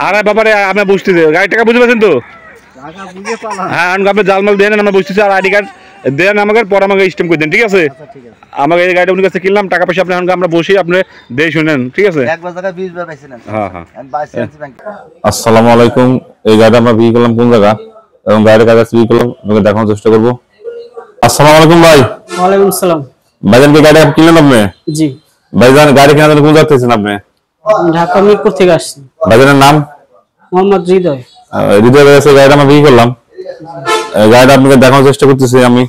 আরে বাবারে আমি বুঝতেছি গাড়ি টাকা বুঝতে পারছেন তো হ্যাঁ আপনি জালমাল দেন আমরা বুঝতেছি আর আইডি কার্ড দেন আমাকে পর আমাকে স্টেম করে দেন ঠিক আছে আমাকে এই গাড়িটা উনি কাছে কিনলাম টাকা পয়সা আপনি আমরা বসে আপনি দিয়ে শুনেন ঠিক আছে হ্যাঁ হ্যাঁ আসসালামু আলাইকুম এই গাড়িটা আমরা বিক্রি করলাম কোন জায়গা এবং গাড়ির কাগজ বিক্রি করলাম আপনাকে দেখানোর চেষ্টা করবো আসসালামু আলাইকুম ভাই ওয়ালাইকুম আসসালাম ভাইজান কি গাড়ি কিনলেন আপনি জি ভাইজান গাড়ি কেনার জন্য কোন যাচ্ছেন আপনি ঢাকা মিরপুর থেকে আসছি ভাইজানের নাম মোহাম্মদ হৃদয় হৃদয় গাড়িটা আমরা বিক্রি করলাম গাড়িটা আপনাকে দেখানোর চেষ্টা করতেছি আমি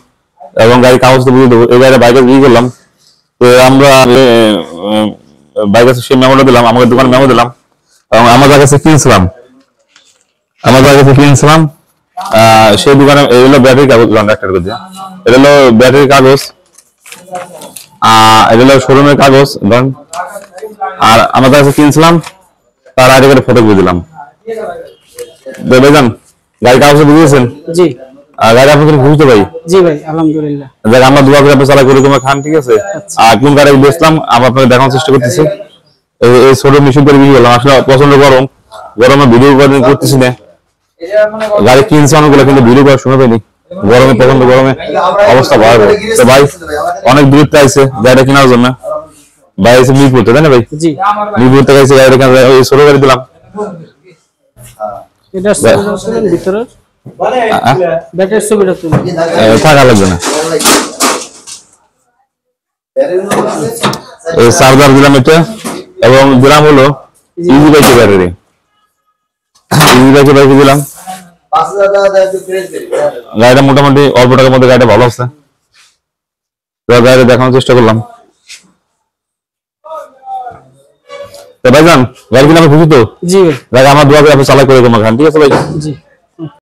এবং গাড়ি কাগজ তো বুঝে দেবো এই গাড়িটা বাইকে বিক্রি করলাম তো আমরা বাইকের সেই মেমোটা দিলাম আমাদের দোকানে মেমো দিলাম এবং আমাদের কাছে কিনছিলাম সেই দোকানে এই হলো ব্যাটারি কাগজ একটা করে এটা হলো ব্যাটারি কাগজ এটা হলো শোরুমের কাগজ ধরেন আর আমাদের কাছে কিনছিলাম তার আগে করে ফটো করে দিলাম ভাইজান গাড়ি কাগজ বুঝিয়েছেন জি গাড়ি আপনাদের বুঝতে ভাই জি ভাই আলহামদুলিল্লাহ দেখ আমরা দুয়া করে আপনি চালা করে তোমার খান ঠিক আছে আর কোন গাড়ি বেচলাম আমরা আপনাকে দেখানোর চেষ্টা করতেছি এই ছোট মিশন করে বিক্রি করলাম আসলে প্রচন্ড গরমে ভিডিও করতেছি না গাড়ি কিনছে অনেকগুলো কিন্তু ভিডিও করার সময় পাইনি গরমে প্রচন্ড গরমে অবস্থা ভয়াবহ তো ভাই অনেক দূরত্বে আছে গাড়িটা কেনার জন্য ভাই এসে মিরপুর তাই না ভাই জি মিরপুর থেকে এসে গাড়িটা কেনা ওই ছোট গাড়ি দিলাম এটা সুবিধা ভিতরে ব্যাটারি সুবিধা তুলে থাকা লাগবে না এই চার্জার দিলাম এটা এবং দিলাম হলো ইজি বাইকের ব্যাটারি দিলাম গাড়িটা মোটামুটি অল্প টাকার মধ্যে গাড়িটা ভালো আছে গাড়িটা দেখানোর চেষ্টা করলাম ভাইজান গাড়ি কিনা আমি খুশি তো জি ভাই আমার দোয়া করে আপনি চালাই করে তোমার খান ঠিক আছে ভাই জি